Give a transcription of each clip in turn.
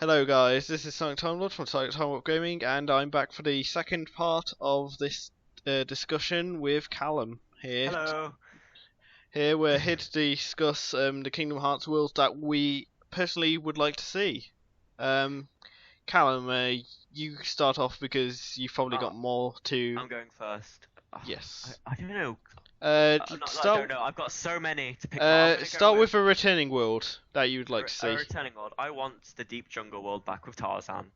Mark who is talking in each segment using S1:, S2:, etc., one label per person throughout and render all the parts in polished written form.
S1: Hello guys, this is Timelord from Timelord Gaming, and I'm back for the second part of this discussion with Callum here.
S2: Hello.
S1: Here we're here to discuss the Kingdom Hearts worlds that we personally would like to see. Callum, you start off because you've probably got more to.
S2: I'm going first.
S1: Yes.
S2: I don't know. Not that I
S1: Start.
S2: don't know. I've got so many to pick from. I'm gonna
S1: Start
S2: go
S1: with a returning world that you'd like to see.
S2: a returning world. I want the deep jungle world back with Tarzan.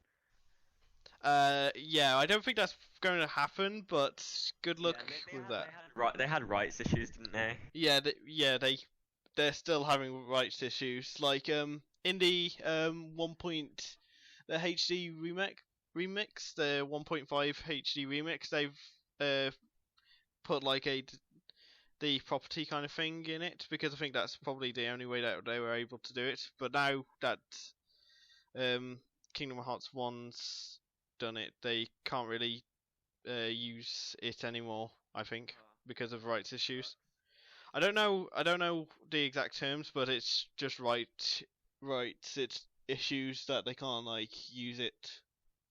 S1: Yeah, I don't think that's going to happen, but good luck with that.
S2: They had rights issues, didn't they?
S1: Yeah, they're still having rights issues. Like in the the HD remix, the 1.5 HD remix, they've put like the property kind of thing in it, because I think that's probably the only way that they were able to do it. But now that Kingdom Hearts 1's done it, they can't really use it anymore, I think, because of rights issues. I don't know the exact terms, but it's just rights it's issues that they can't like use it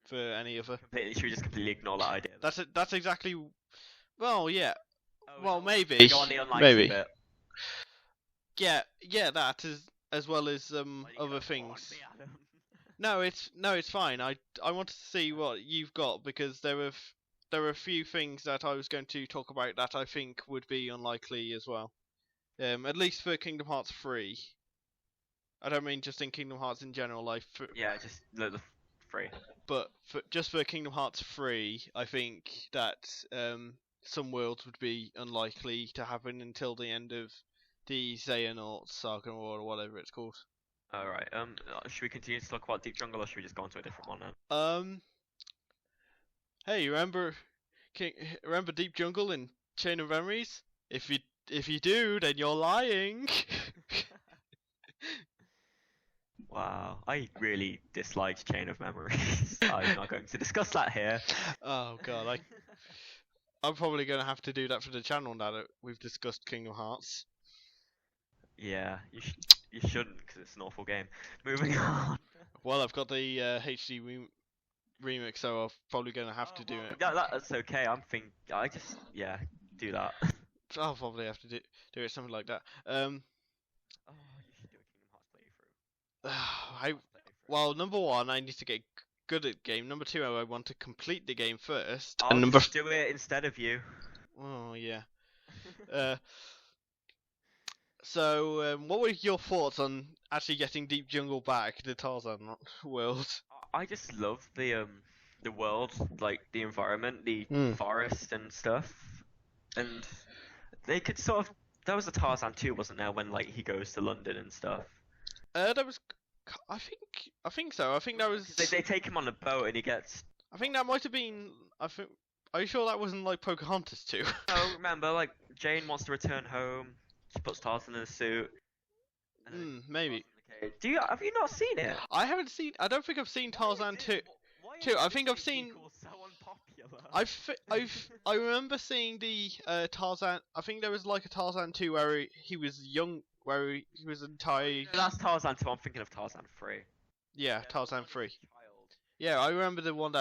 S1: for any other.
S2: Should we just completely ignore that idea?
S1: That's exactly. Well, yeah.
S2: Oh,
S1: Well, maybe.
S2: Go on the unlikely
S1: Maybe.
S2: bit.
S1: Yeah, that as well as other things. No, it's fine. I wanted to see what you've got, because there are a few things that I was going to talk about that I think would be unlikely as well. At least for Kingdom Hearts 3. I don't mean just in Kingdom Hearts in general, like
S2: Yeah, just the 3.
S1: but just for Kingdom Hearts 3, I think that some worlds would be unlikely to happen until the end of the Xehanort Saga, or whatever it's called.
S2: Alright, should we continue to talk about Deep Jungle, or should we just go on to a different one now?
S1: Hey, remember Deep Jungle in Chain of Memories? If you do, then you're lying.
S2: Wow, I really disliked Chain of Memories. I'm not going to discuss that here.
S1: Oh god, I'm probably gonna have to do that for the channel now that we've discussed Kingdom Hearts.
S2: Yeah, you shouldn't, because it's an awful game. Moving on.
S1: Well, I've got the HD remix, so I'm probably gonna have to do it.
S2: That's okay. Yeah, do that.
S1: I'll probably have to do it something like that.
S2: Oh, you should do a Kingdom Hearts playthrough.
S1: Well, number one, I need to get good at the game. Number two, I want to complete the game first.
S2: I'll
S1: and number
S2: just do it instead of you.
S1: Oh yeah. So, what were your thoughts on actually getting Deep Jungle back, the Tarzan world?
S2: I just love the world, like the environment, the forest and stuff, and they could sort of. That was a Tarzan 2, wasn't there? When like he goes to London and stuff.
S1: That was. I think so. I think that was.
S2: They take him on a boat and he gets.
S1: I think that might have been. Are you sure that wasn't like Pocahontas 2?
S2: Oh, remember, like Jane wants to return home. She puts Tarzan in a suit.
S1: Maybe.
S2: Have you not seen it?
S1: I haven't seen. I don't think I've seen Tarzan 2. I think I've seen.
S2: So unpopular.
S1: I remember seeing the Tarzan. I think there was like a Tarzan 2 where he was young, where he was entire.
S2: That's Tarzan 2. I'm thinking of Tarzan 3.
S1: Yeah, Tarzan 3. Yeah, I remember the one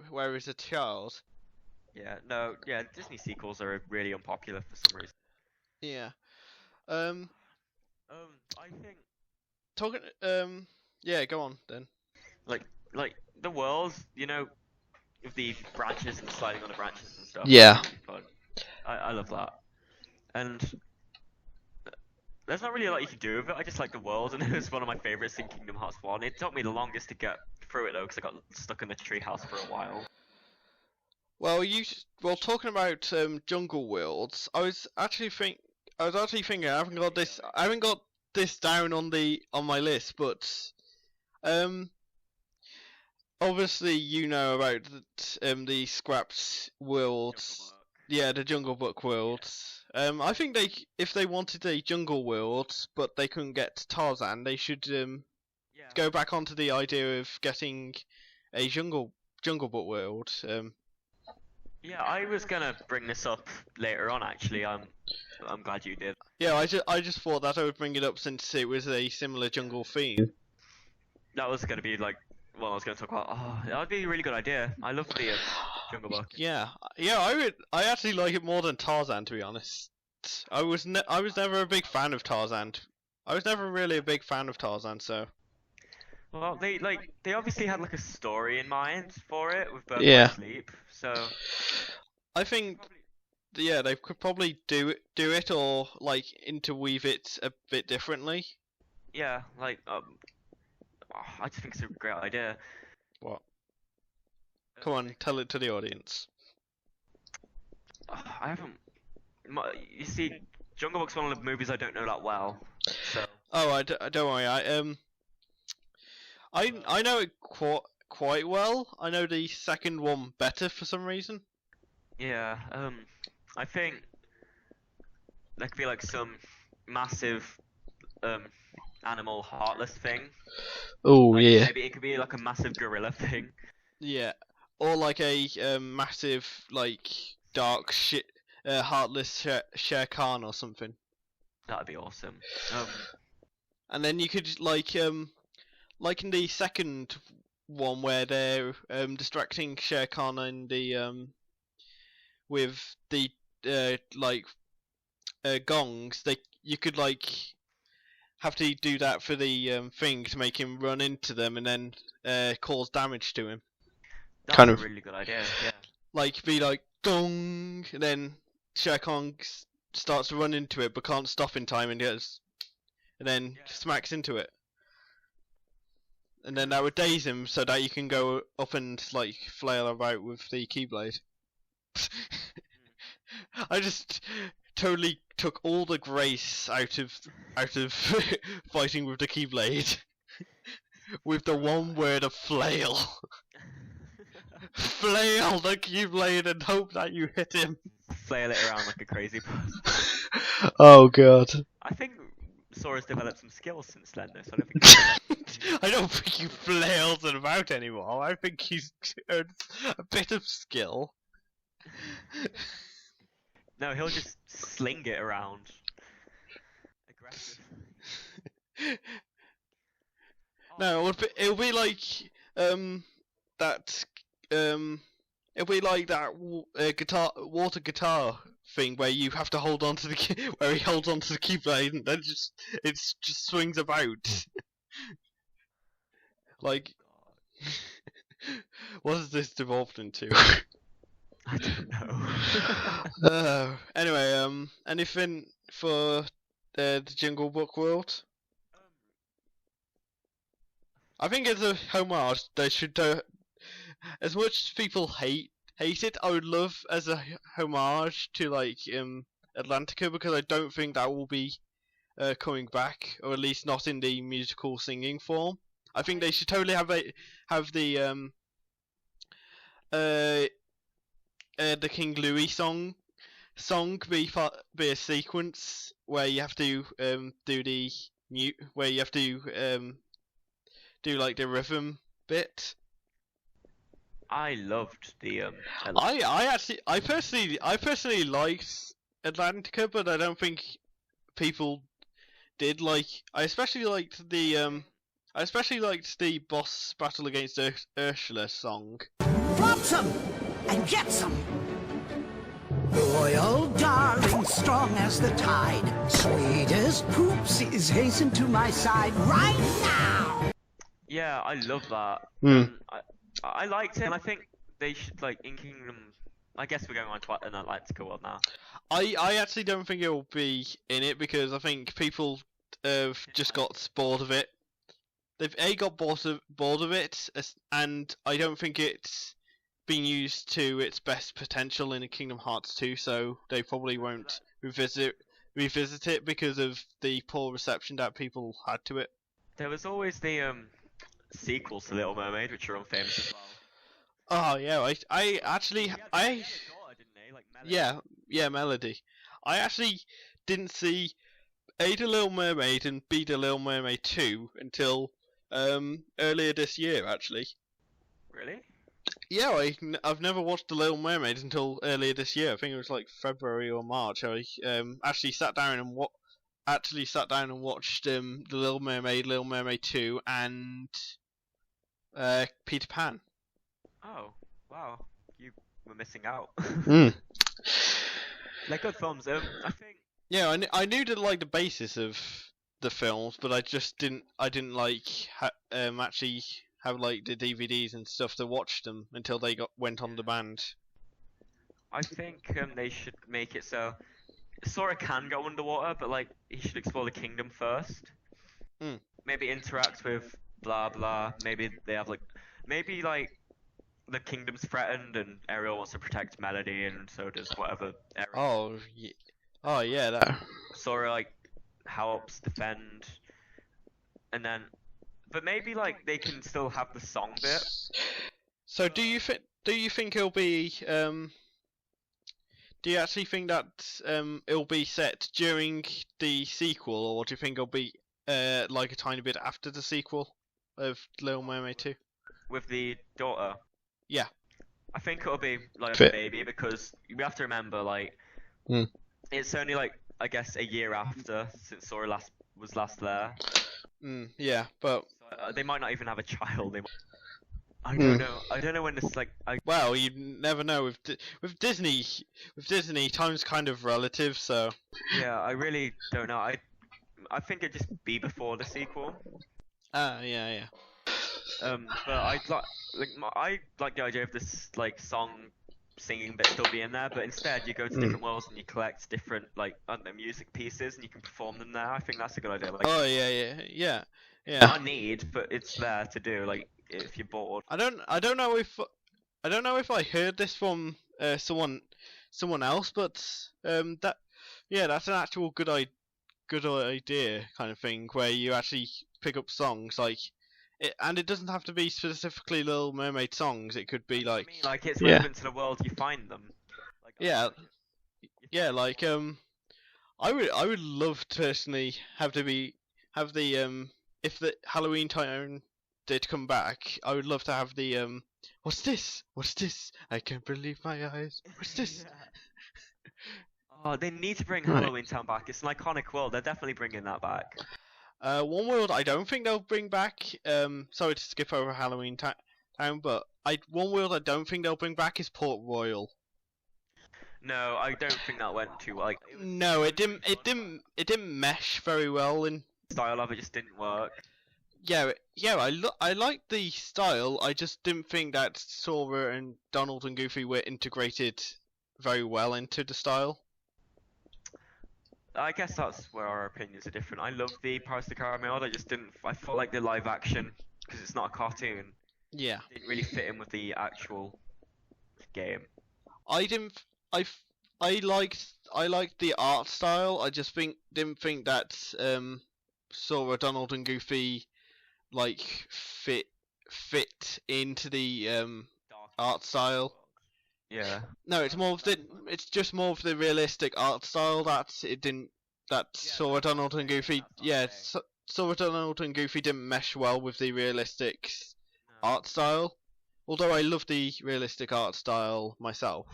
S1: where he's a child.
S2: Yeah, no, yeah, Disney sequels are really unpopular for some reason.
S1: Yeah.
S2: I think
S1: talking. Yeah, go on then.
S2: Like the world, with the branches and sliding on the branches and stuff.
S1: Yeah.
S2: Fun. I love that. And there's not really a lot you can do with it. I just like the world, and it was one of my favorites in Kingdom Hearts 1. It took me the longest to get through it though, because I got stuck in the treehouse for a while.
S1: Well, talking about jungle worlds, I was actually thinking I haven't got this down on my list, but obviously you know about the Scraps worlds. Yeah, the Jungle Book worlds. I think if they wanted a jungle world, but they couldn't get Tarzan, they should go back onto the idea of getting a jungle book world.
S2: Yeah, I was gonna bring this up later on. Actually, I'm glad you did.
S1: Yeah, I just thought that I would bring it up since it was a similar jungle theme.
S2: That was gonna be like one I was going to talk about. Oh, that would be a really good idea. I love the Jungle Book.
S1: Yeah, I actually like it more than Tarzan, to be honest. I was never a big fan of Tarzan. I was never really a big fan of Tarzan, so.
S2: Well, they obviously had like a story in mind for it with Birth by
S1: Yeah.
S2: Sleep. So
S1: I think, yeah, they could probably do it or like interweave it a bit differently.
S2: yeah, I just think it's a great idea.
S1: What? Come on, tell it to the audience.
S2: I haven't. You see, Jungle Book's one of the movies I don't know that well. So
S1: Oh, don't worry. I know it quite well. I know the second one better for some reason.
S2: yeah, I think there could be like some massive animal heartless thing.
S1: Oh
S2: Like,
S1: yeah.
S2: maybe it could be like a massive gorilla thing.
S1: Yeah, or like a massive like dark shit, heartless Shere Khan or something.
S2: That'd be awesome.
S1: And then you could like in the second one where they're distracting Shere Khan and the with the gongs. You could like have to do that for the thing to make him run into them and then cause damage to him.
S2: That's
S1: Kind
S2: a
S1: of.
S2: really good idea. Yeah.
S1: Like be like gong, and then Shere Khan starts to run into it but can't stop in time and then smacks into it. And then that would daze him so that you can go up and like flail about with the Keyblade. I just totally took all the grace out of fighting with the Keyblade with the one word of flail. Flail the Keyblade and hope that you hit him.
S2: Flail it around like a crazy person.
S1: Oh god.
S2: I think Sora's developed some skills since then, though, so I don't think.
S1: I don't think he flails it about anymore. I think he's earned a bit of skill.
S2: No, he'll just sling it around. Aggressive.
S1: No, it'll be like that it'll be like that water guitar thing where you have to hold on to where he holds onto the keyblade and then it just swings about. Like, what has this devolved into?
S2: I don't know.
S1: Anyway, anything for the Jungle Book world? I think as a homage, they should do. As much as people hate it, I would love as a homage to like Atlantica, because I don't think that will be coming back, or at least not in the musical singing form. I think they should totally have the King Louis song be a sequence where you have to do like the rhythm bit.
S2: I loved the
S1: I personally liked Atlantica, but I don't think people did. Like, I especially liked the boss battle against Ursula song.
S3: Flotsam and jetsam. Royal darling, strong as the tide, sweet as poopsies, hasten to my side right now.
S2: Yeah, I love that. I liked it, and I think they should, like, in Kingdom. I guess we're going on to an Atlantica world now.
S1: I actually don't think it will be in it, because I think people have just got bored of it. They've got bored of it, and I don't think it's been used to its best potential in Kingdom Hearts 2, so they probably won't revisit it because of the poor reception that people had to it.
S2: There was always the sequels to Little Mermaid, which are unfamous as well.
S1: Oh yeah, I actually
S2: Daughter, didn't they? Like Melody.
S1: yeah, Melody. I actually didn't see A, The Little Mermaid and B, The Little Mermaid 2 until earlier this year, actually.
S2: Really?
S1: Yeah, I've never watched The Little Mermaid until earlier this year. I think it was like February or March. I actually sat down and watched The Little Mermaid, Little Mermaid 2, and Peter Pan.
S2: Oh, wow. You were missing out.
S1: Mm.
S2: They're good films. I think.
S1: Yeah, I knew the basis of the films, but I just didn't actually have like the DVDs and stuff to watch them until they went on demand.
S2: I think they should make it so Sora can go underwater, but like he should explore the kingdom first.
S1: Mm.
S2: Maybe interact with blah blah. Maybe they have maybe the kingdom's threatened and Ariel wants to protect Melody, and so does whatever Ariel.
S1: Oh yeah, that.
S2: Sora helps defend, and then, but maybe they can still have the song bit.
S1: So do you think it'll be Do you actually think that it'll be set during the sequel, or do you think it'll be like a tiny bit after the sequel of Little Mermaid 2?
S2: With the daughter.
S1: Yeah.
S2: I think it'll be like a
S1: Fit.
S2: baby because we have to remember
S1: Mm.
S2: it's only I guess a year after since Sora was last there.
S1: Yeah, but
S2: So, they might not even have a child. I don't know. I don't know when this
S1: well, you never know with Disney. With Disney, time's kind of relative, so.
S2: Yeah, I really don't know. I think it'd just be before the sequel.
S1: Yeah.
S2: But I like the idea of this song singing bit still being there, but instead you go to different worlds and you collect different I don't know, music pieces and you can perform them there. I think that's a good idea.
S1: Oh yeah.
S2: Not a need, but it's there to do. If you're bored.
S1: I don't know if I heard this from someone else, but that's an actual good idea kind of thing where you actually pick up songs and it doesn't have to be specifically Little Mermaid songs. It could be
S2: it's relevant to the world you find them.
S1: I would love to personally have the if the Halloween Town did come back, I would love to have the what's this? I can't believe my eyes. What's this?
S2: Oh, they need to bring Halloween Town back. It's an iconic world. They're definitely bringing that back.
S1: One world I don't think they'll bring back. Sorry to skip over Halloween Town, but one world I don't think they'll bring back is Port Royal.
S2: No, I don't think that went too well.
S1: No, it didn't mesh very well in
S2: style of it. Just didn't work.
S1: Yeah. I liked the style. I just didn't think that Sora and Donald and Goofy were integrated very well into the style.
S2: I guess that's where our opinions are different. I love the Pirates of the Caribbean. I felt like the live action, because it's not a cartoon.
S1: Yeah.
S2: Didn't really fit in with the actual game.
S1: I liked the art style. I just didn't think that Sora, Donald and Goofy fit into the art style.
S2: Yeah.
S1: No, it's just more of the realistic art style Sora, Donald and Goofy. Yeah, Sora, Donald and Goofy didn't mesh well with the realistic art style. Although I love the realistic art style myself.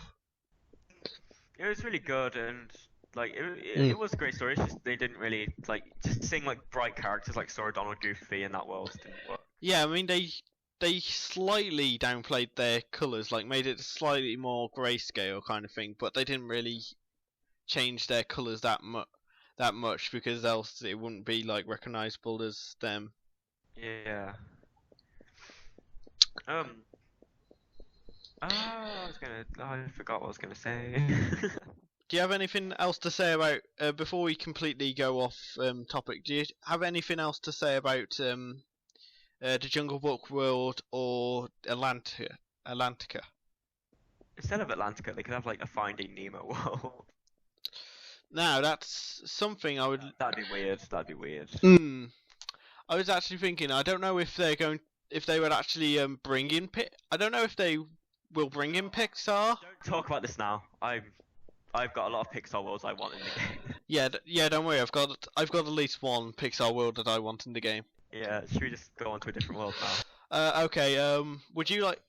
S2: It was really good and it was a great story. It's just they didn't really just seeing bright characters like Sora, Donald, Goofy in that world didn't work.
S1: Yeah, I mean they slightly downplayed their colours, made it slightly more grayscale kind of thing, but they didn't really change their colours that much because else it wouldn't be recognizable as them.
S2: Yeah. I forgot what I was gonna say.
S1: Do you have anything else to say about before we completely go off topic? Do you have anything else to say about the Jungle Book world or Atlantica?
S2: Instead of Atlantica, they could have a Finding Nemo world.
S1: Now that's something I would.
S2: That'd be weird.
S1: I was actually thinking. I don't know if they would actually bring in I don't know if they will bring in Pixar.
S2: Don't talk about this now. I've got a lot of Pixar worlds I want in the game.
S1: Yeah. Don't worry. I've got at least one Pixar world that I want in the game.
S2: Yeah. Should we just go on to a different world now?
S1: Okay. Would you like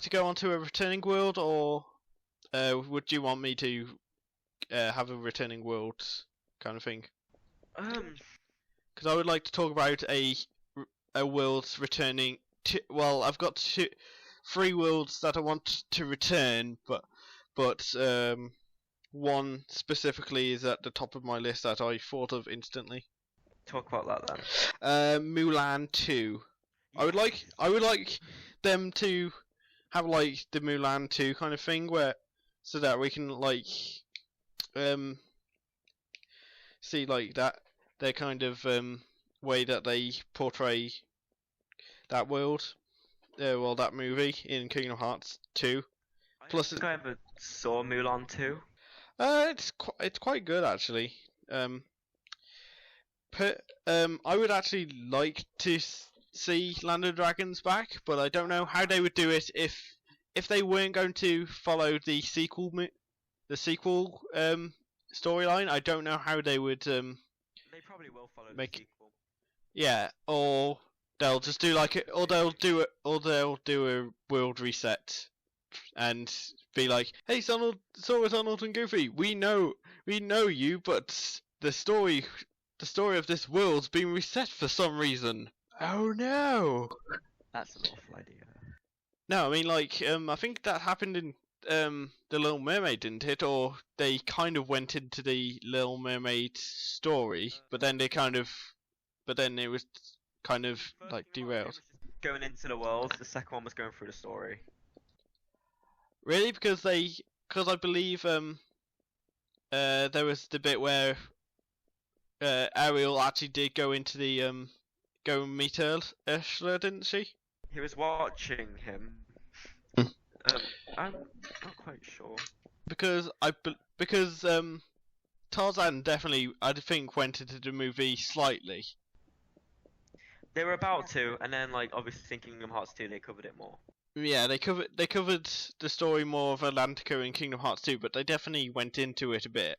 S1: to go on to a returning world, or would you want me to have a returning world kind of thing? Because I would like to talk about a world's returning I've got three worlds that I want to return, but one specifically is at the top of my list that I thought of instantly.
S2: Talk about that then.
S1: Mulan 2. I would like them to have like the Mulan 2 kind of thing so that we can like see like that their kind of way that they portray that world, that movie in Kingdom Hearts 2. Plus,
S2: I ever saw Mulan 2.
S1: It's quite good actually. I would actually like to see Land of Dragons back, but I don't know how they would do it if they weren't going to follow the sequel storyline. I don't know how they would
S2: They probably will follow the sequel.
S1: Yeah, or they'll just do they'll do a world reset and be like, "Hey, Sora, Donald, and Goofy, we know you, but the story of this world's been reset for some reason." Oh no!
S2: That's an awful idea.
S1: No, I mean like I think that happened in The Little Mermaid, didn't it? Or they kind of went into the Little Mermaid story, but then it was kind of like derailed.
S2: Going into the world, the second one was going through the story.
S1: Really? Because I believe there was the bit where Ariel actually did go into the go and meet Ursula, didn't she?
S2: He was watching him. I'm not quite sure.
S1: Because Tarzan definitely, I think, went into the movie slightly.
S2: They were about to, and then like obviously thinking Kingdom Hearts 2, they covered it more.
S1: Yeah, they covered the story more of Atlantica in Kingdom Hearts 2, but they definitely went into it a bit.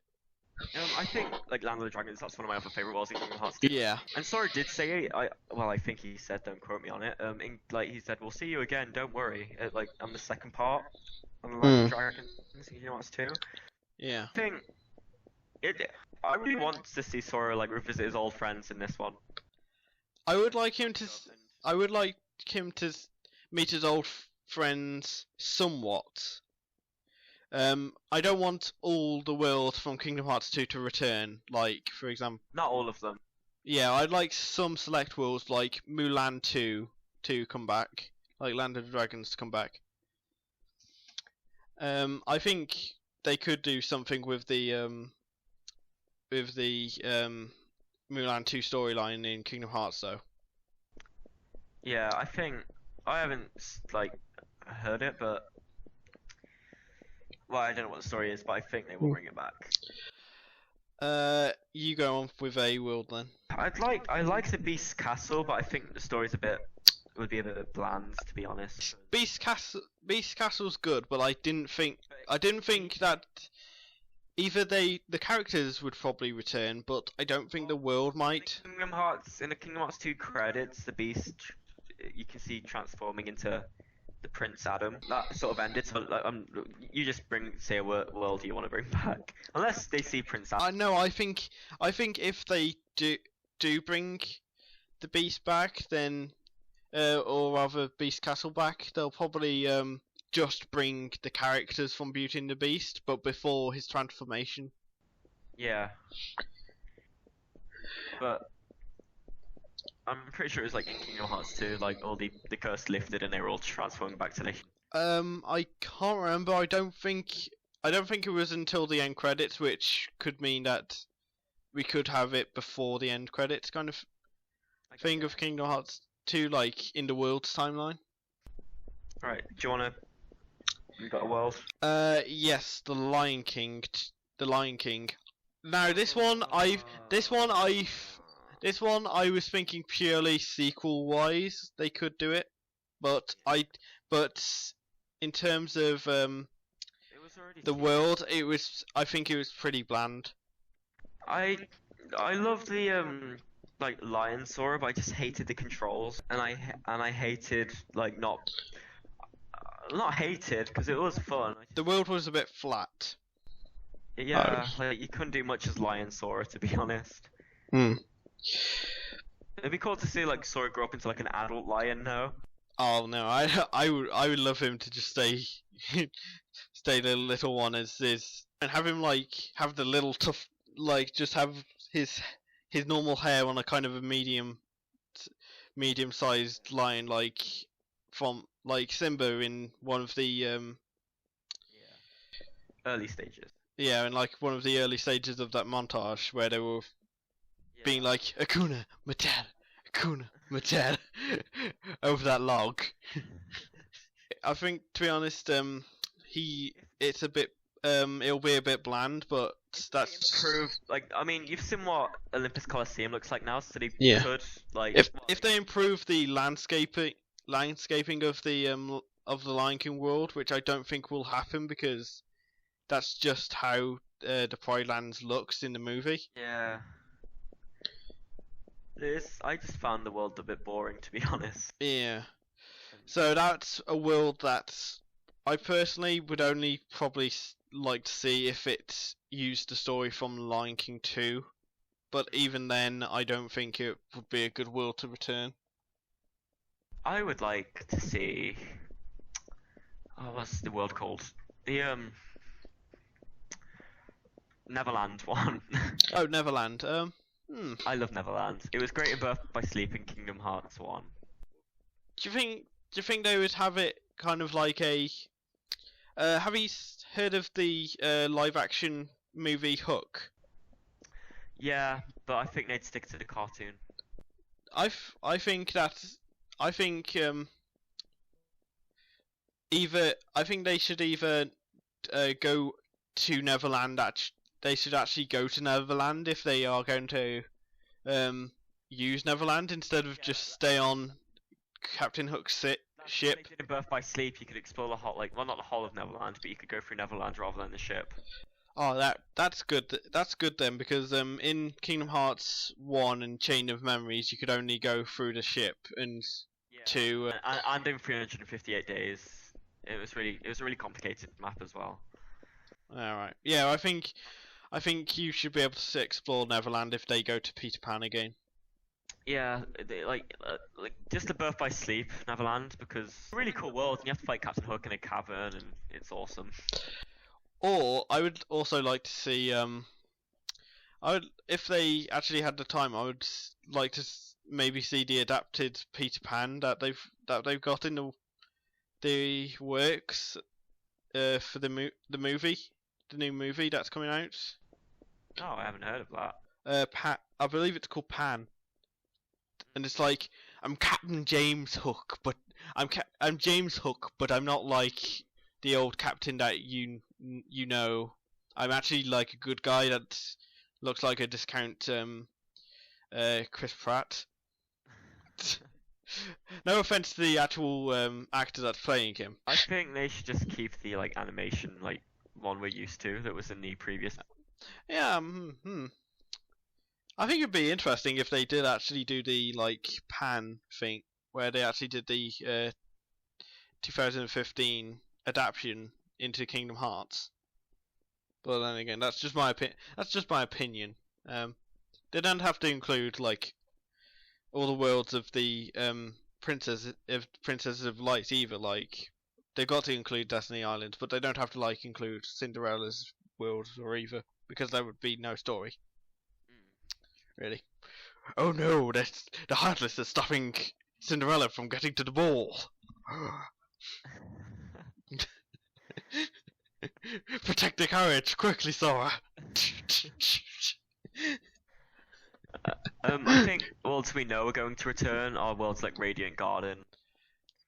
S2: I think like Land of the Dragons, that's one of my other favorite worlds in Kingdom Hearts 2.
S1: Yeah.
S2: And Sora did say, I think he said, don't quote me on it. He said, "We'll see you again. Don't worry." On the second part, on the Land of the Dragons in Kingdom Hearts 2.
S1: Yeah.
S2: I really want to see Sora like revisit his old friends in this one.
S1: I would like him to meet his old friends somewhat. I don't want all the world from Kingdom Hearts 2 to return, like, for example...
S2: Not all of them.
S1: Yeah, I'd like some select worlds, like Mulan 2, to come back. Like Land of the Dragons to come back. I think they could do something with the Mulan 2 storyline in Kingdom Hearts, though.
S2: Yeah, I think... I haven't, heard it, but... Well, I don't know what the story is, but I think they will bring it back.
S1: You go on with a world then.
S2: I like the Beast Castle, but I think the story's would be a bit bland, to be honest.
S1: Beast Castle's good, but I didn't think that either the characters would probably return, but I don't think the world might.
S2: In the Kingdom Hearts 2 credits, the Beast you can see transforming into the Prince Adam. That sort of ended. So you just say a world you want to bring back, unless they see Prince Adam.
S1: No, I think if they do bring the Beast back, then or rather Beast Castle back, they'll probably just bring the characters from Beauty and the Beast, but before his transformation.
S2: Yeah. But I'm pretty sure it was like in Kingdom Hearts 2, like all the curse lifted and they were all transforming back to the...
S1: I can't remember. I don't think it was until the end credits, which could mean that we could have it before the end credits kind of thing of Kingdom Hearts 2, like in the world's timeline.
S2: Right, do you wanna... You got a world?
S1: Yes, the Lion King. Now this one I was thinking purely sequel wise they could do it, but in terms of the world, I think it was pretty bland.
S2: I love the like Lion Sora, but I just hated the controls, and I hated like not hated because it was fun.
S1: The world was a bit flat.
S2: Yeah, like you couldn't do much as Lion Sora, to be honest.
S1: Hmm.
S2: It'd be cool to see like Sora grow up into like an adult lion now.
S1: Oh no, I would love him to just stay stay the little one as is, and have him like have the little tough, like just have his normal hair on a kind of a medium sized line, like from like Simba in one of the
S2: Early stages.
S1: yeah, in like one of the early stages of that montage where they were being like Akuna Matata, Akuna Matata over that log. I think, to be honest, it's a bit it'll be a bit bland, but that's
S2: improved. Like, I mean, you've seen what Olympus Coliseum looks like now, so they
S1: Yeah.
S2: could like
S1: if they improve the landscaping of the Lion King world, which I don't think will happen because that's just how the Pride Lands looks in the movie.
S2: Yeah. I just found the world a bit boring, to be honest.
S1: Yeah. So that's a world that I personally would only probably like to see if it used the story from Lion King 2. But even then, I don't think it would be a good world to return.
S2: I would like to see. Oh, what's the world called? The Neverland one.
S1: Oh, Neverland.
S2: I love Neverland. It was great in Birth by Sleep and Kingdom Hearts 1.
S1: Do you think they would have it kind of like a? Have you heard of the live action movie Hook?
S2: Yeah, but I think they'd stick to the cartoon.
S1: I think they should either go to Neverland. They should actually go to Neverland if they are going to use Neverland instead of just stay on Captain Hook's ship.
S2: When they did in Birth by Sleep, you could explore the whole, well, not the whole of Neverland, but you could go through Neverland rather than the ship.
S1: Oh, that's good. That's good then, because in Kingdom Hearts 1 and Chain of Memories, you could only go through the ship, and
S2: and in 358 days, it was a really complicated map as well.
S1: All right. Yeah, I think you should be able to explore Neverland if they go to Peter Pan again.
S2: Yeah, like just the Birth by Sleep Neverland, because it's a really cool world, and you have to fight Captain Hook in a cavern, and it's awesome.
S1: Or I would also like to see if they actually had the time, I would like to maybe see the adapted Peter Pan that they've got in the works for the movie, the new movie that's coming out.
S2: Oh, I haven't heard of that.
S1: I believe it's called Pan, and it's like I'm Captain James Hook, but I'm James Hook, but I'm not like the old captain that you know. I'm actually like a good guy that looks like a discount Chris Pratt. No offense to the actual actor that's playing him.
S2: I think they should just keep the animation one we're used to that was in the previous.
S1: Yeah. I think it'd be interesting if they did actually do the Pan thing, where they actually did the 2015 adaptation into Kingdom Hearts. But then again, that's just my opinion. They don't have to include all the worlds of the Princesses of Light either. They've got to include Destiny Island, but they don't have to include Cinderella's world or either, because there would be no story. Really. Oh no, the Heartless are stopping Cinderella from getting to the ball. Protect the carriage, quickly, Sora.
S2: I think worlds we know are going to return are worlds like Radiant Garden.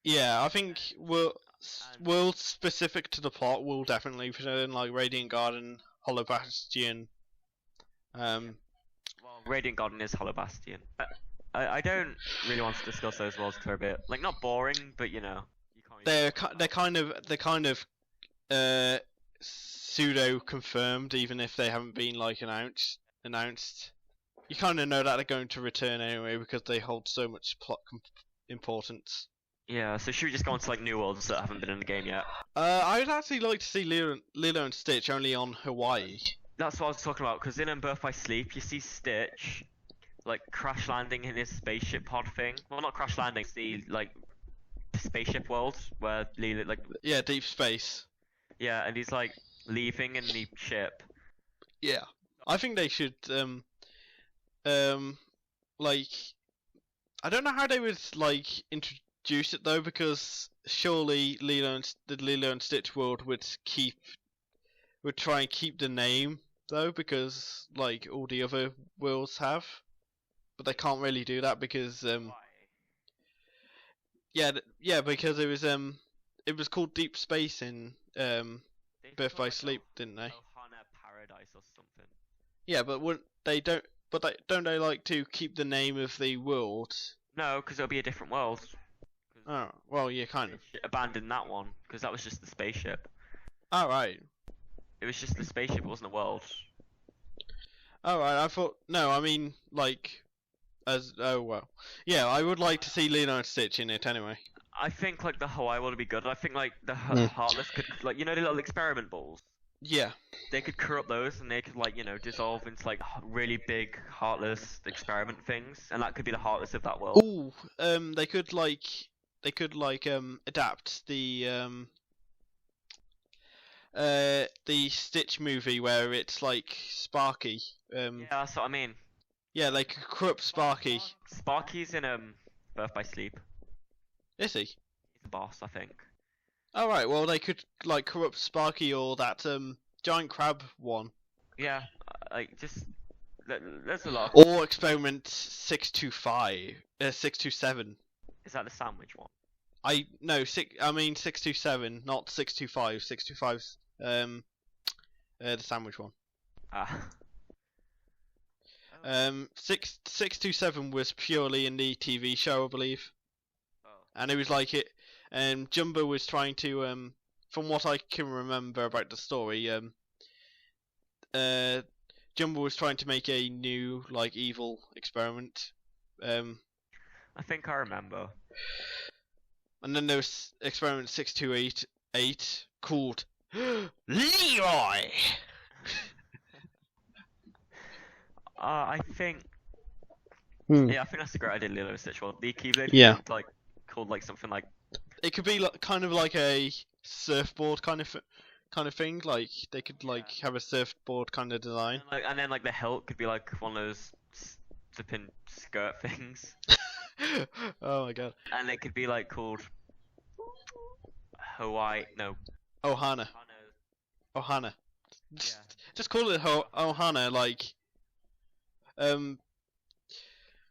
S1: Yeah, I think worlds specific to the plot will definitely return, like Radiant Garden, Hollow Bastion.
S2: Well, Radiant Garden is Hollow Bastion. I don't really want to discuss those worlds for a bit. Not boring, but you know.
S1: They're kind of pseudo confirmed, even if they haven't been announced. You kind of know that they're going to return anyway because they hold so much plot importance.
S2: Yeah, so should we just go on to new worlds that haven't been in the game yet?
S1: I would actually like to see Lilo and Stitch only on Hawaii.
S2: That's what I was talking about, because in Birth by Sleep, you see spaceship world where Leela like
S1: Yeah, Deep Space.
S2: yeah, and he's like leaving in the ship.
S1: Yeah, I think they should like I don't know how they would like introduce it though, because surely the Lilo and Stitch world would try and keep the name though, because like all the other worlds have, but they can't really do that because
S2: Why?
S1: yeah, because it was called Deep Space in
S2: They just
S1: Birth
S2: call
S1: by
S2: it, like,
S1: Sleep, didn't they?
S2: Ohana Paradise or something.
S1: Yeah, but wouldn't they don't but don't they like to keep the name of the world?
S2: No, because it'll be a different world. 'Cause
S1: Oh, well, yeah, kind of.
S2: they abandoned that one because that was just the spaceship.
S1: All right.
S2: It was just the spaceship. It wasn't a world.
S1: All right. I thought no. I mean, like, oh well. Yeah, I would like to see Lilo and Stitch in it anyway.
S2: I think like the Hawaii world would be good. I think like the
S1: Mm.
S2: Heartless could like the little experiment balls.
S1: Yeah.
S2: They could corrupt those and they could like dissolve into like really big Heartless experiment things, and that could be the Heartless of that world.
S1: Ooh. They could adapt the Stitch movie where it's like Sparky.
S2: Yeah, that's what I mean.
S1: Yeah, they could corrupt Sparky.
S2: Sparky's in Birth by Sleep.
S1: Is he?
S2: He's the boss, I think.
S1: All right. Well, they could like corrupt Sparky or that giant crab one.
S2: Yeah, like just there's a lot.
S1: Or Experiment 627.
S2: Is that the sandwich one?
S1: I mean 627, not 625. 625's the sandwich one.
S2: Ah.
S1: 627 was purely in the TV show, I believe,
S2: Oh.
S1: and it was like it. Jumbo was trying to from what I can remember about the story, Jumbo was trying to make a new like evil experiment.
S2: I think I remember.
S1: And then there was experiment 6288 called Leroy.
S2: I think.
S1: Hmm.
S2: Yeah, I think that's a great idea, Lilo and Stitch. Well, the Keyblade.
S1: Yeah.
S2: Like called like something like.
S1: It could be like, kind of like a surfboard kind of thing. Like they could like have a surfboard kind of design.
S2: And then like the hilt could be like one of those flipping skirt things.
S1: Oh my god.
S2: And it could be like called Hawaii. No.
S1: Ohana. Ohana.
S2: Yeah.
S1: Just call it Ohana, like,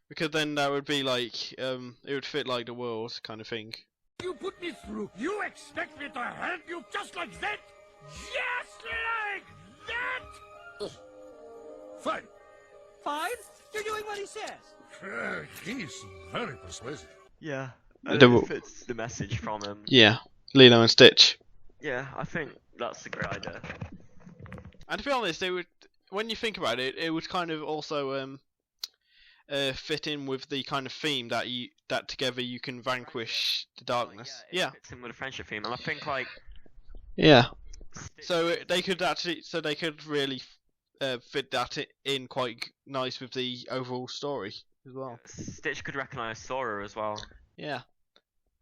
S1: because then that would be like, it would fit like the world kind of thing.
S4: You put me through. You expect me to help you just like that? Just like that? Fine.
S3: Fine? You're doing what he says.
S4: He's very persuasive.
S2: Yeah.
S1: The
S2: And it fits the message from him.
S1: Yeah, Lilo and Stitch.
S2: Yeah, I think that's a great idea.
S1: And to be honest, they would, when you think about it, it would kind of also fit in with the kind of theme that together you can vanquish the darkness. Yeah.
S2: It fits in with a friendship theme, and I think like.
S1: Yeah.
S2: Stitch-
S1: So they could really fit that in quite nice with the overall story as well.
S2: Stitch could recognize Sora as well.
S1: Yeah.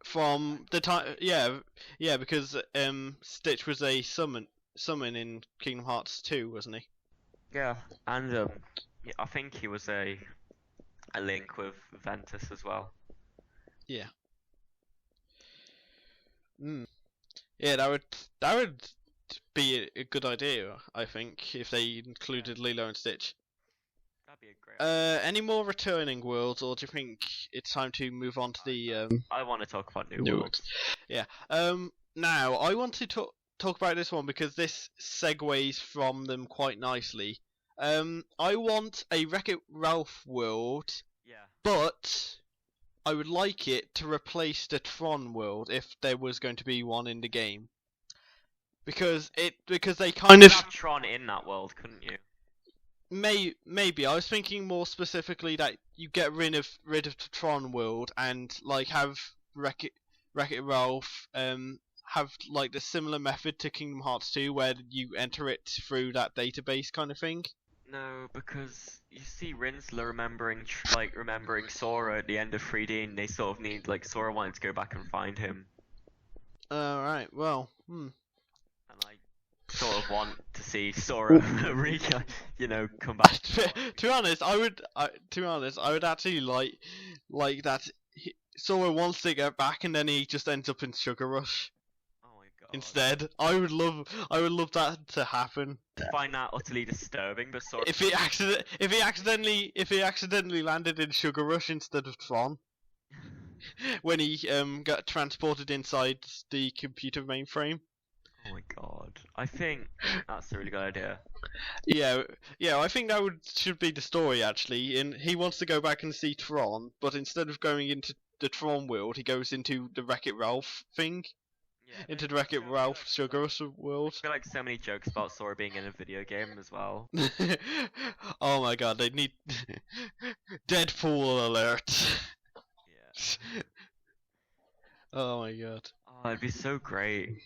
S1: From the time, yeah, because Stitch was a summon in Kingdom Hearts 2, wasn't he?
S2: Yeah, and yeah, I think he was a link with Ventus as well.
S1: Yeah. Yeah, that would be a good idea, I think, if they included Lilo and Stitch.
S2: That'd be a great.
S1: Any more returning worlds, or do you think it's time to move on to the
S2: I want to talk about New
S1: New
S2: Worlds.
S1: Yeah. Now I want to talk about this one because this segues from them quite nicely. I want a Wreck-It Ralph world,
S2: Yeah.
S1: but I would like it to replace the Tron world if there was going to be one in the game. Because they kind of
S2: You could have Tron in that world, couldn't you?
S1: maybe I was thinking more specifically that you get rid of the Tron world and like have Wreck-It Ralph have like the similar method to Kingdom Hearts 2 where you enter it through that database kind of thing.
S2: No, because you see Rinsler remembering Sora at the end of 3D, and they sort of need like Sora wanting to go back and find him,
S1: Right. Well.
S2: and I sort of want to see Sora come back.
S1: to be honest, I would. To be honest, I would actually like that. Sora wants to get back, and then he just ends up in Sugar Rush
S2: Oh my god.
S1: instead. I would love that to happen.
S2: I find that utterly disturbing, but Sora.
S1: If he accidentally landed in Sugar Rush instead of Tron, when he got transported inside the computer mainframe.
S2: Oh my god. I think that's a really good idea.
S1: Yeah, I think that should be the story actually. And he wants to go back and see Tron, but instead of going into the Tron world, he goes into the Wreck-It Ralph thing,
S2: Yeah.
S1: into the Wreck-It Ralph Sugar Rush world.
S2: I feel like so many jokes about Sora being in a video game as well.
S1: Oh my god, they need Deadpool alert.
S2: Yeah.
S1: Oh my god.
S2: Oh, it'd be so great.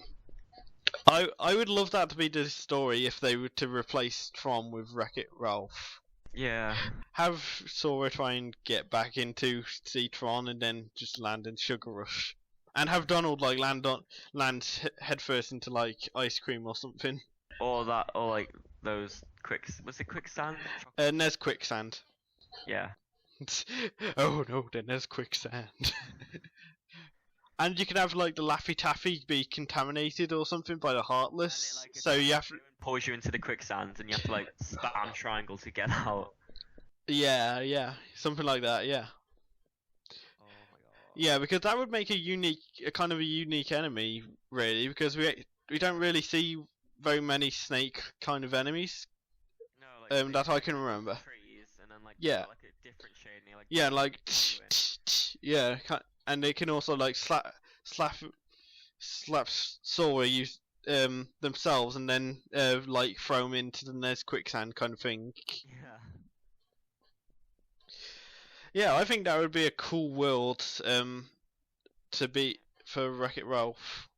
S1: I would love that to be the story if they were to replace Tron with Wreck-It Ralph.
S2: Yeah.
S1: Have Sora try and get back into see Tron and then just land in Sugar Rush. And have Donald like land headfirst into like ice cream or something.
S2: Or like those was it quicksand?
S1: And there's quicksand.
S2: Yeah.
S1: Oh no, then there's quicksand. And you can have like the Laffy Taffy be contaminated or something by the Heartless. So you have to...
S2: pulls you into the quicksand and you have to like spam triangle to get out.
S1: Yeah, something like that. Yeah.
S2: Oh my god.
S1: Yeah, because that would make a kind of a unique enemy, really, because we don't really see very many snake kind of enemies.
S2: No, like
S1: that I can remember.
S2: Trees and then like
S1: Yeah.
S2: like a different shade and like
S1: Yeah, like yeah, and they can also like slap Sora use themselves and then like throw them into the Nez quicksand kind of thing.
S2: Yeah.
S1: Yeah, I think that would be a cool world to be for Wreck-It Ralph.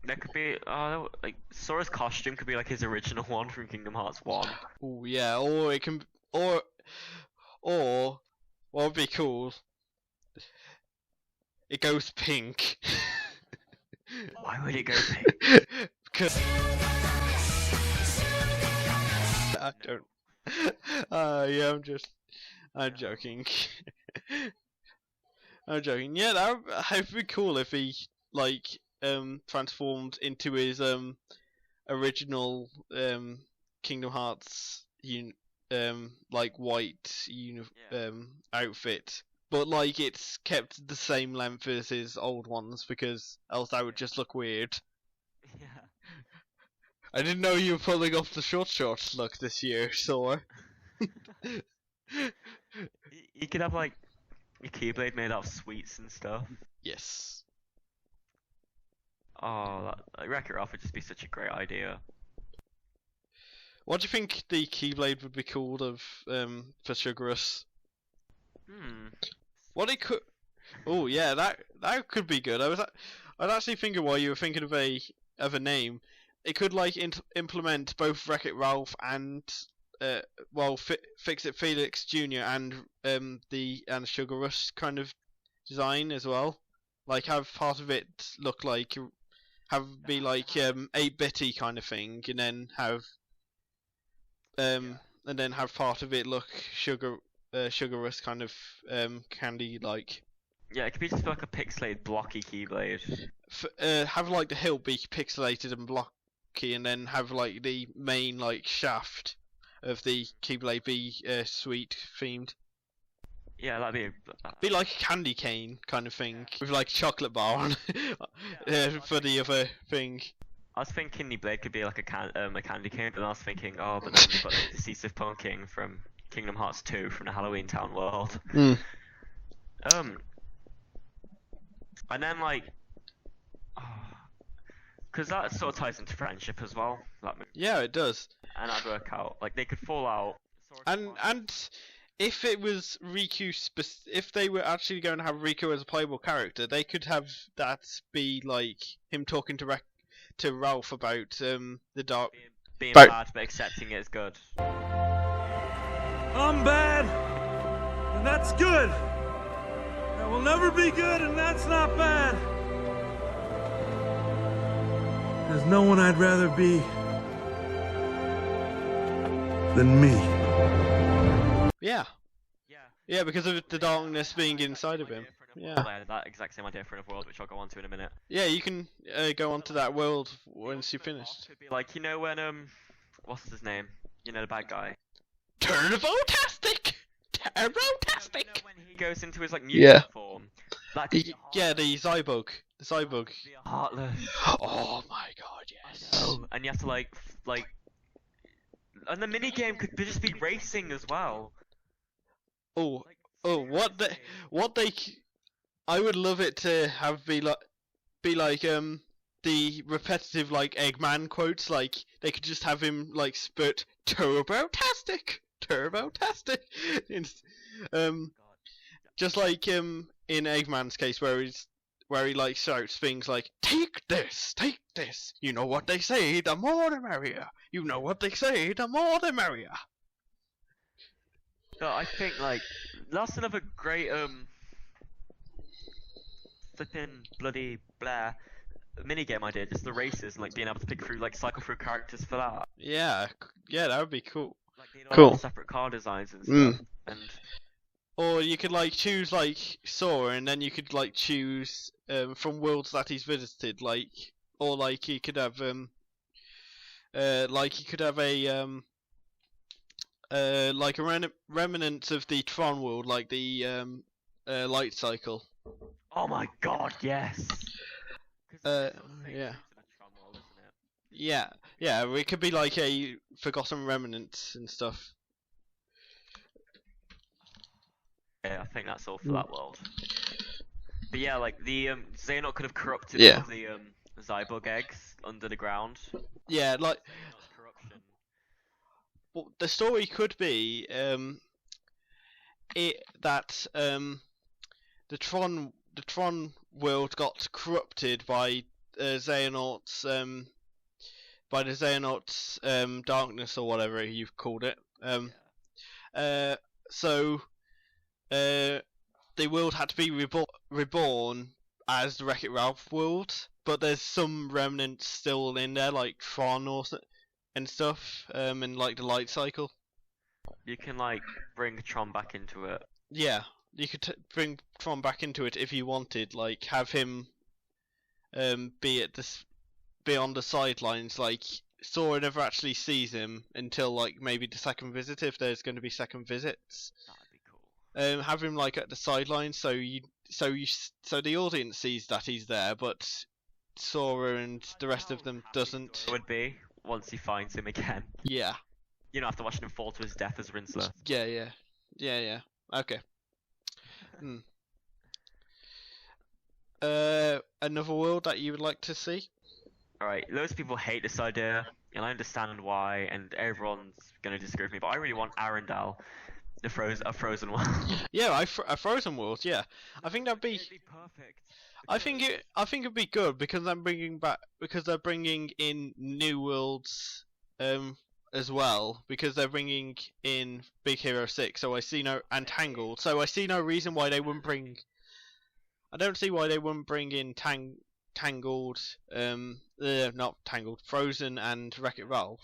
S2: There could be like Sora's costume could be like his original one from Kingdom Hearts 1.
S1: Oh yeah, or it can or what would be cool? It goes pink.
S2: Why would it go pink?
S1: Because I don't. Yeah, I'm joking. I'm joking. Yeah, that would be cool if he like transformed into his original Kingdom Hearts like white outfit. But like it's kept the same length as his old ones because else that would just look weird.
S2: Yeah.
S1: I didn't know you were pulling off the short look this year, Sora.
S2: You could have like your Keyblade made out of sweets and stuff.
S1: Yes.
S2: Oh, like Wreck-It Ralph would just be such a great idea.
S1: What do you think the Keyblade would be called for Sugar Rush? What it could? Oh yeah, that could be good. I'd actually thinking while you were thinking of a name, it could like implement both Wreck-It Ralph and Fix It Felix Jr. and Sugar Rush kind of design as well. Like have part of it look like be like 8-bitty kind of thing, and then have part of it look Sugar Rush kind of candy like.
S2: Yeah, it could be just like a pixelated blocky Keyblade.
S1: Have like the hilt be pixelated and blocky, and then have like the main like shaft of the Keyblade be sweet themed.
S2: Yeah, that'd
S1: be like a candy cane kind of thing with like chocolate bar on for the other thing.
S2: I was thinking the blade could be like a candy cane, but then I was thinking, but then you've got the Decisive Pumpkin from Kingdom Hearts 2 from the Halloween Town world. And then like, because that sort of ties into friendship as well. That movie.
S1: Yeah, it does.
S2: And that'd work out. Like they could fall out.
S1: And if it was Riku, if they were actually going to have Riku as a playable character, they could have that be like him talking to Ralph about the dark
S2: being bad but accepting it as good.
S4: I'm bad, and that's good. I will never be good, and that's not bad. There's no one I'd rather be than me.
S1: Yeah.
S2: Yeah.
S1: Yeah, because of the darkness being inside of him. Yeah.
S2: I had that exact same idea for another world, which I'll go on to in a minute.
S1: Yeah, you can go on to that world once you finished.
S2: Could be like, you know when what's his name? You know, the bad guy.
S1: Turbotastic!
S2: You know
S1: Turbotastic!
S2: when he goes into his like
S1: Yeah.
S2: mutant form. That could be a
S1: Yeah, the Zybug. The Zybug.
S2: Be a heartless.
S1: Oh my god, yes.
S2: Oh, and you have to like, and the mini game could just be racing as well.
S1: Oh,
S2: Like,
S1: oh, what they, I would love it to have be like the repetitive like Eggman quotes, like they could just have him like spurt Turbotastic, Turbotastic, just like in Eggman's case where he like shouts things like take this, you know what they say, the more the merrier, you know what they say, the more the merrier.
S2: So I think like that's another great flipping bloody Blair minigame idea, just the races and like being able to pick through like cycle through characters for that.
S1: Yeah, yeah, that would be cool.
S2: Like being
S1: Cool.
S2: all separate car designs and
S1: Mm.
S2: stuff. And
S1: Or you could like choose like Sora, and then you could like choose from worlds that he's visited, like, or like he could have a like a remnant of the Tron world, like the light cycle.
S2: oh my god, yes.
S1: Yeah. Yeah, it could be like a forgotten remnant and stuff.
S2: Yeah, I think that's all for that world. But yeah, like the Xehanort could have corrupted
S1: Yeah.
S2: all of the Zybug eggs under the ground.
S1: Yeah, like
S2: Xehanort's corruption.
S1: well, the story could be that the Tron world got corrupted by Xehanort's the Xehanort's darkness or whatever you've called it. So the world had to be reborn as the Wreck-It Ralph world, but there's some remnants still in there, like Tron and stuff, and like the light cycle.
S2: You can like bring Tron back into it.
S1: Yeah, you could bring Tron back into it if you wanted, like have him be on the sidelines, like Sora never actually sees him until like maybe the second visit, if there's going to be second visits.
S2: That'd be cool.
S1: Have him like at the sidelines, so the audience sees that he's there, but Sora and the rest of them doesn't.
S2: It would be once he finds him again.
S1: Yeah.
S2: You know, after watching him fall to his death as Rinsler.
S1: Yeah. Okay. Another world that you would like to see?
S2: Alright, loads of people hate this idea, and I understand why, and everyone's gonna disagree with me, but I really want Arendelle, a frozen one.
S1: Yeah, a Frozen world. Yeah, I think that'd be.
S2: It'd be perfect.
S1: I think it'd be good because they're bringing in new worlds, as well, because they're bringing in Big Hero 6. So I see no and Tangled. So I see no reason why they wouldn't bring. I don't see why they wouldn't bring in Tangled, not Tangled, Frozen and Wreck-It Ralph.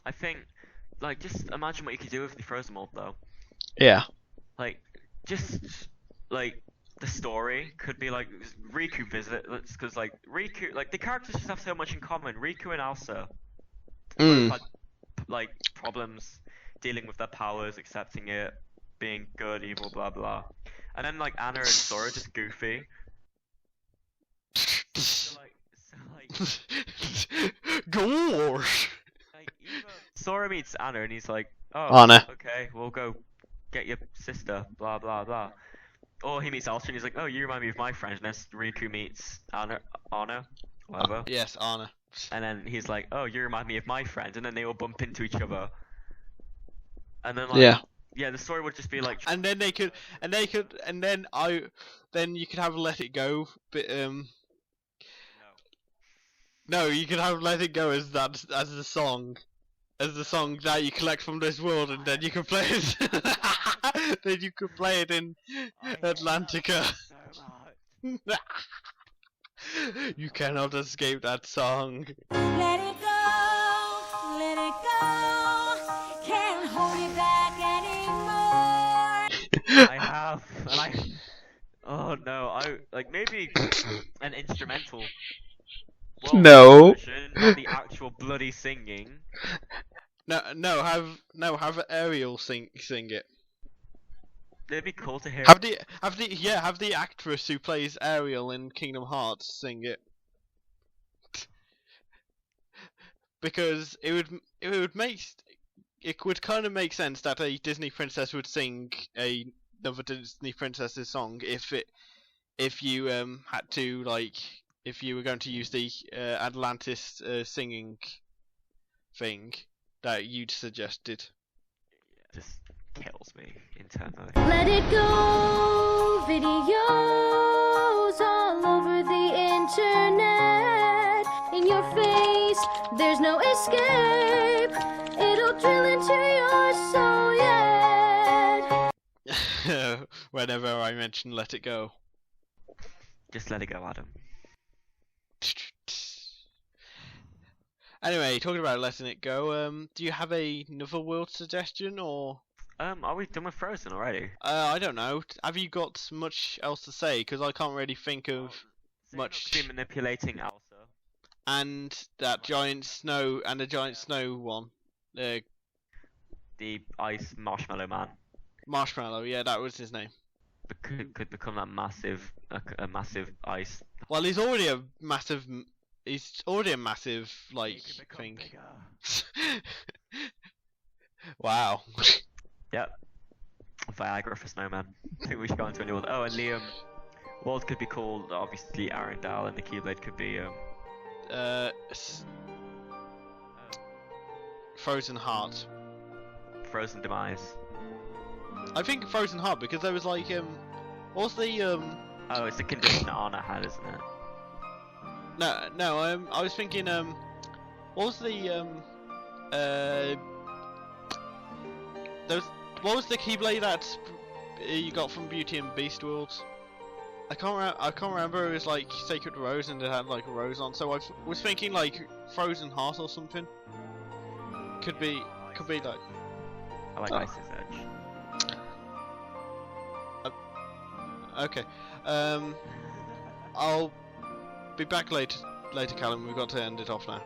S2: I think, like, just imagine what you could do with the Frozen world, though.
S1: Yeah.
S2: Like, just, like, the story could be, like, Riku because, like, Riku, like, the characters just have so much in common. Riku and Elsa both had, like, problems dealing with their powers, accepting it, being good, evil, blah, blah. And then, like, Anna and Sora just goofy. So,
S1: Gosh.
S2: like, Sora meets Anna and he's like, oh,
S1: Anna.
S2: okay, we'll go get your sister, blah, blah, blah. Or he meets Elsa and he's like, oh, you remind me of my friend. And then Riku meets Anna, whatever.
S1: Yes, Anna.
S2: And then he's like, oh, you remind me of my friend. And then they all bump into each other. And then, like, yeah, the story would just be like.
S1: And then then you could have Let It Go, but No, you could have Let It Go as the song. as the song that you collect from this world, and then you can play it. Then you can play it in Atlantica.
S2: So much.
S1: You cannot escape that song.
S5: Let it go, let it go. Can't hold it back anymore.
S2: I have, and I. Oh no, I like maybe an instrumental. Well,
S1: No.
S2: version, not the actual bloody singing.
S1: Have Ariel sing it.
S2: It'd be cool to hear.
S1: Have the actress who plays Ariel in Kingdom Hearts sing it. Because it would kind of make sense that a Disney princess would sing another Disney princess's song if you had to, like, if you were going to use the Atlantis singing thing that you'd suggested.
S2: Just kills me internally.
S5: Let it go, videos all over the internet. In your face, there's no escape. It'll drill into your soul yet.
S1: Whenever I mention Let It Go.
S2: Just let it go, Adam.
S1: Anyway, talking about letting it go, do you have another world suggestion, or?
S2: Are we done with Frozen already?
S1: I don't know. Have you got much else to say? Because I can't really think of
S2: So
S1: much.
S2: you're not manipulating Elsa.
S1: And that giant snow, and the giant snow one.
S2: The ice marshmallow man.
S1: Marshmallow, yeah, that was his name.
S2: Could become that massive, a massive ice.
S1: Well, he's already a massive, like,
S2: He could become
S1: thing.
S2: bigger.
S1: Wow.
S2: Yep. Viagra for snowman. I think we should go into a new world. Oh, and the world could be called obviously Arendelle, and the Keyblade could be
S1: Frozen Heart.
S2: Frozen Demise.
S1: I think Frozen Heart, because there was like what's the
S2: Oh, it's the condition that Anna had, isn't it?
S1: No, I was thinking what was the what was the Keyblade that you got from Beauty and Beast worlds? I can't remember. It was like Sacred Rose, and it had like a rose on. So I was thinking like Frozen Heart or something. Could be like.
S2: I like
S1: Oh.
S2: Ice's Edge.
S1: Okay. I'll be back later, Callum. We've got to end it off now.